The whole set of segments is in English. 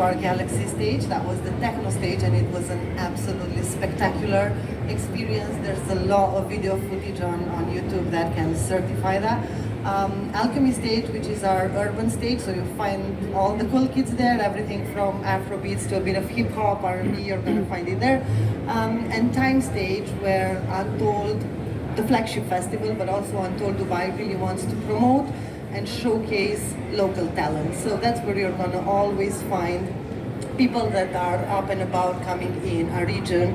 our Galaxy stage. That was the techno stage, and it was an absolutely spectacular experience. There's a lot of video footage on YouTube that can certify that. Alchemy stage, which is our urban stage, so you'll find all the cool kids there, everything from Afrobeats to a bit of hip hop, R&B, you're gonna find it there. And Time stage, where Untold, the flagship festival, but also Untold Dubai really wants to promote and showcase local talent. So that's where you're gonna always find people that are up and about coming in a region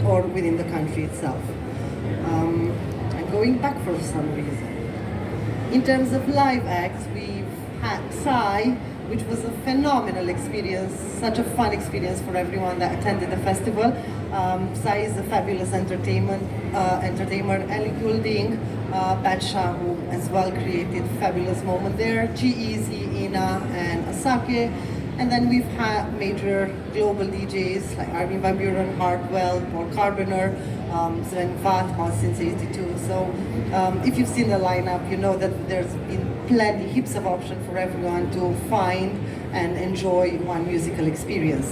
or within the country itself. I'm going back for some reason. In terms of live acts, we've had Psy, which was a phenomenal experience, such a fun experience for everyone that attended the festival. Psy is a fabulous entertainer, Ellie Goulding, Badsha, who as well created fabulous moment there, G-Eazy, Ina, and Asake. And then we've had major global DJs like Armin van Buuren, Hartwell, Paul Carboner, Sven Vath, since '82. So if you've seen the lineup, you know that there's been plenty, heaps of options for everyone to find and enjoy one musical experience.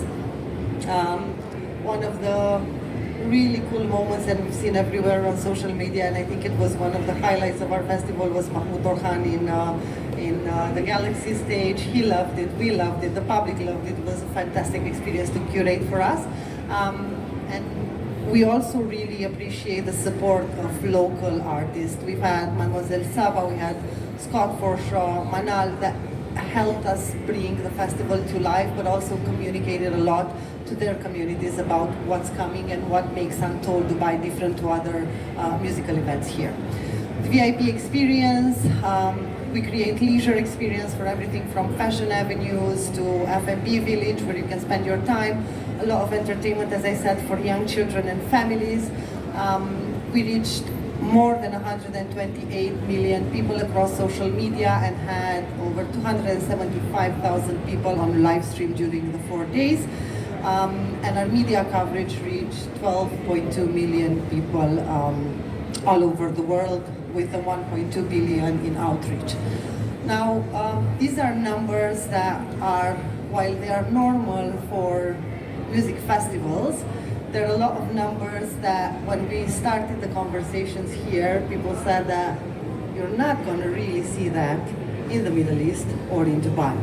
One of the really cool moments that we've seen everywhere on social media, and I think it was one of the highlights of our festival, was Mahmoud Orhan in the Galaxy stage. He loved it, we loved it, the public loved it. It was a fantastic experience to curate for us. And we also really appreciate the support of local artists. We've had Mademoiselle Saba, we had Scott Forshaw, Manal, that helped us bring the festival to life, but also communicated a lot to their communities about what's coming and what makes Untold Dubai different to other musical events here. The VIP experience, we create leisure experience for everything from fashion avenues to F&B village, where you can spend your time. A lot of entertainment, as I said, for young children and families. We reached more than 128 million people across social media and had over 275,000 people on live stream during the 4 days. And our media coverage reached 12.2 million people all over the world, with a 1.2 billion in outreach. Now, these are numbers that are, while they are normal for music festivals, there are a lot of numbers that when we started the conversations here, people said that you're not going to really see that in the Middle East or in Dubai.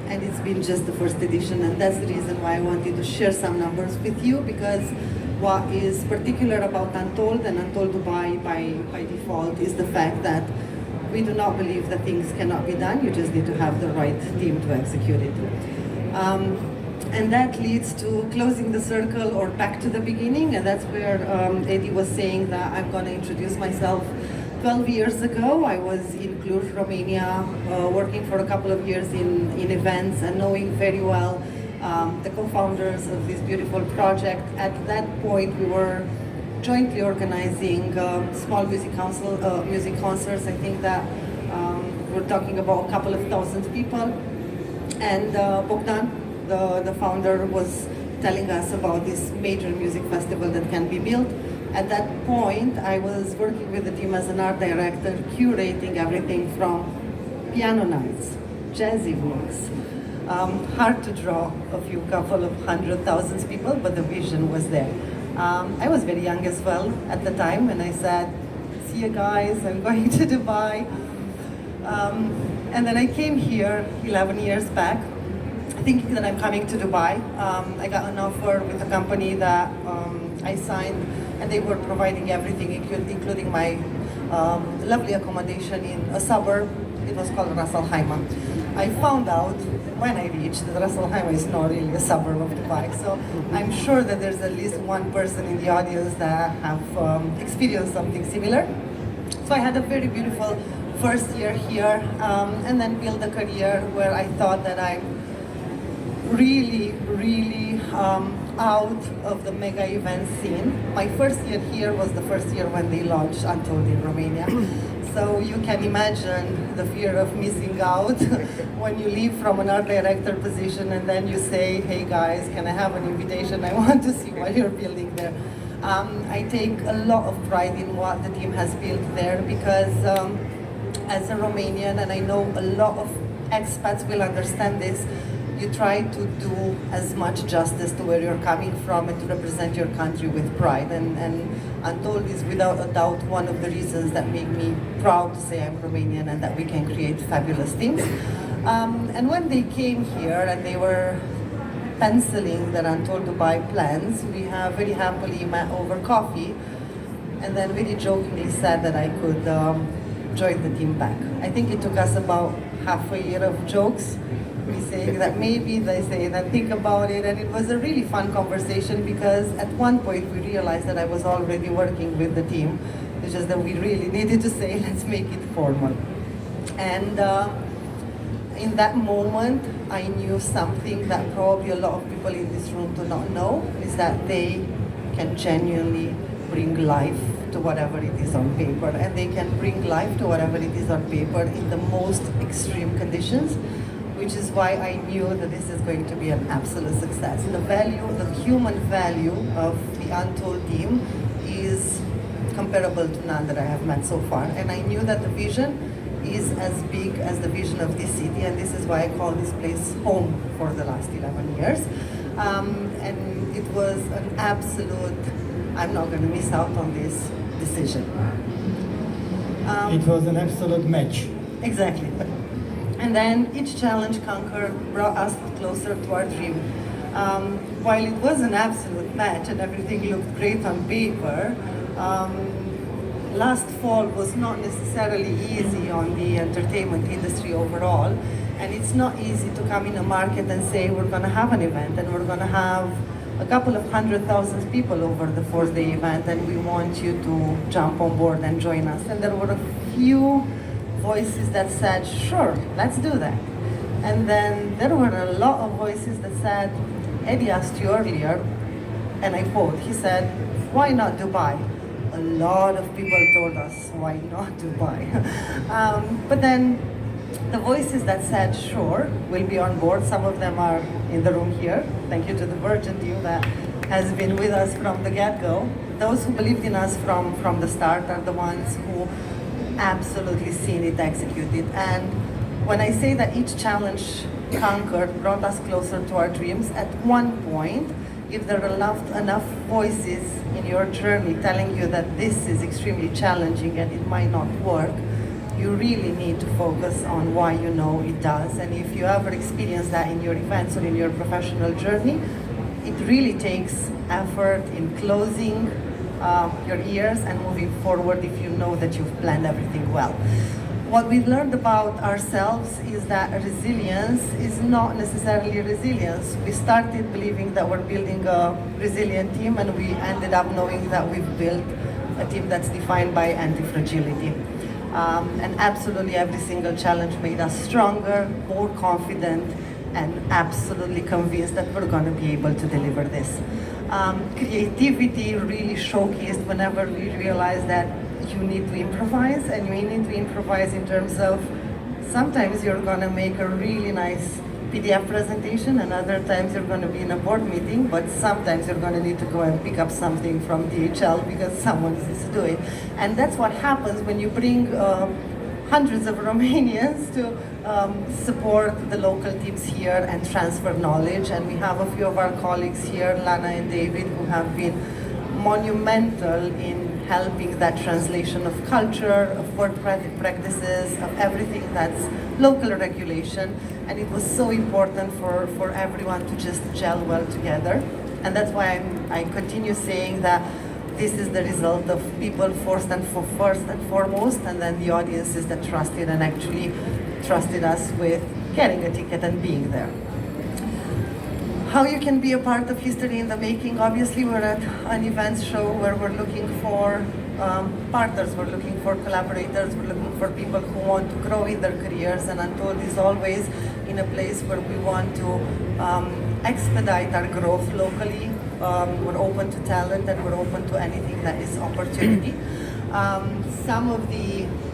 And it's been just the first edition, and that's the reason why I wanted to share some numbers with you, because what is particular about Untold and Untold Dubai by default is the fact that we do not believe that things cannot be done. You just need to have the right team to execute it. And that leads to closing the circle or back to the beginning, and that's where Eddie was saying that I'm going to introduce myself. 12 years ago, I was in Cluj, Romania, working for a couple of years in events and knowing very well the co-founders of this beautiful project. At that point, we were jointly organizing small music concerts. I think that we're talking about a couple of thousand people. And Bogdan, the founder, was telling us about this major music festival that can be built. At that point, I was working with the team as an art director, curating everything from piano nights, jazz evenings. Hard to draw a few couple of 100,000 people, but the vision was there. I was very young as well at the time, and I said, see you guys, I'm going to Dubai. And then I came here 11 years back, thinking that I'm coming to Dubai. I got an offer with a company that I signed, and they were providing everything, including my lovely accommodation in a suburb. It was called Ras Al Khaimah. I found out when I reached that Ras Al Khaimah is not really a suburb of Dubai. So I'm sure that there's at least one person in the audience that have experienced something similar. So I had a very beautiful first year here, and then built a career where I thought that I'm really out of the mega event scene. My first year here was the first year when they launched Untold in Romania. So you can imagine the fear of missing out when you leave from an art director position and then you say, hey guys, can I have an invitation? I want to see what you're building there. I take a lot of pride in what the team has built there, because as a Romanian, and I know a lot of expats will understand this, you try to do as much justice to where you're coming from and to represent your country with pride. And Untold is without a doubt one of the reasons that make me proud to say I'm Romanian and that we can create fabulous things. And when they came here and they were penciling their Untold Dubai plans, we have very happily met over coffee and then very jokingly said that I could join the team back. I think it took us about half a year of jokes. We saying that maybe, they say that think about it, and it was a really fun conversation because at one point we realized that I was already working with the team. It's just that we really needed to say, let's make it formal. And in that moment, I knew something that probably a lot of people in this room do not know, is that they can genuinely bring life to whatever it is on paper, and they can bring life to whatever it is on paper in the most extreme conditions, which is why I knew that this is going to be an absolute success. The value, the human value of the Untold team is comparable to none that I have met so far, and I knew that the vision is as big as the vision of this city, and this is why I call this place home for the last 11 years. And it was an absolute, I'm not going to miss out on this decision. It was an absolute match. Exactly. And then each challenge conquered brought us closer to our dream. While it was an absolute match and everything looked great on paper, last fall was not necessarily easy on the entertainment industry overall, and it's not easy to come in a market and say we're going to have an event and we're going to have a couple of 100,000 people over the 4-day event and we want you to jump on board and join us. And there were a few voices that said, sure, let's do that. And then there were a lot of voices that said, Eddie asked you earlier, and I quote, he said, why not Dubai? A lot of people told us, why not Dubai? But then the voices that said, sure, we'll be on board, some of them are in the room here. Thank you to the Virgin team that has been with us from the get-go. Those who believed in us from the start are the ones who absolutely seen it executed. And when I say that each challenge conquered brought us closer to our dreams, at one point, if there are enough voices in your journey telling you that this is extremely challenging and it might not work, you really need to focus on why you know it does. And if you ever experience that in your events or in your professional journey, it really takes effort in closing your ears and moving forward if you know that you've planned everything well. What we learned about ourselves is that resilience is not necessarily resilience. We started believing that we're building a resilient team, and we ended up knowing that we've built a team that's defined by anti-fragility. And absolutely every single challenge made us stronger, more confident, and absolutely convinced that we're going to be able to deliver this. Creativity really showcased whenever we realized that you need to improvise, and you need to improvise in terms of sometimes you're going to make a really nice PDF presentation, and other times you're going to be in a board meeting, but sometimes you're going to need to go and pick up something from DHL because someone needs to do it. And that's what happens when you bring hundreds of Romanians to support the local teams here and transfer knowledge. And we have a few of our colleagues here, Lana and David, who have been monumental in helping that translation of culture, of work practices, of everything that's local regulation. And it was so important for everyone to just gel well together. And that's why I continue saying that this is the result of people first and foremost, and then the audiences that trusted and actually trusted us with getting a ticket and being there. How you can be a part of history in the making? Obviously, we're at an events show where we're looking for partners, we're looking for collaborators, we're looking for people who want to grow in their careers, and Untold is always in a place where we want to expedite our growth locally. We're open to talent and we're open to anything that is opportunity. Some of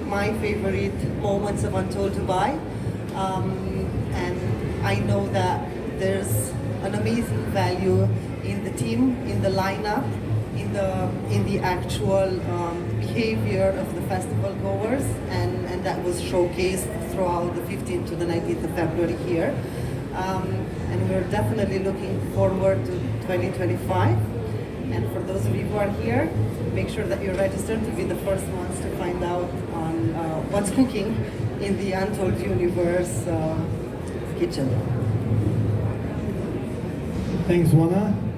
my favorite moments of Untold Dubai, and I know that there's an amazing value in the team, in the lineup, in the actual behavior of the festival goers, and that was showcased throughout the 15th to the 19th of February here. And we're definitely looking forward to 2025. And for those of you who are here, make sure that you're registered to be the first ones to find out on what's cooking in the Untold Universe kitchen. Thanks, Juana.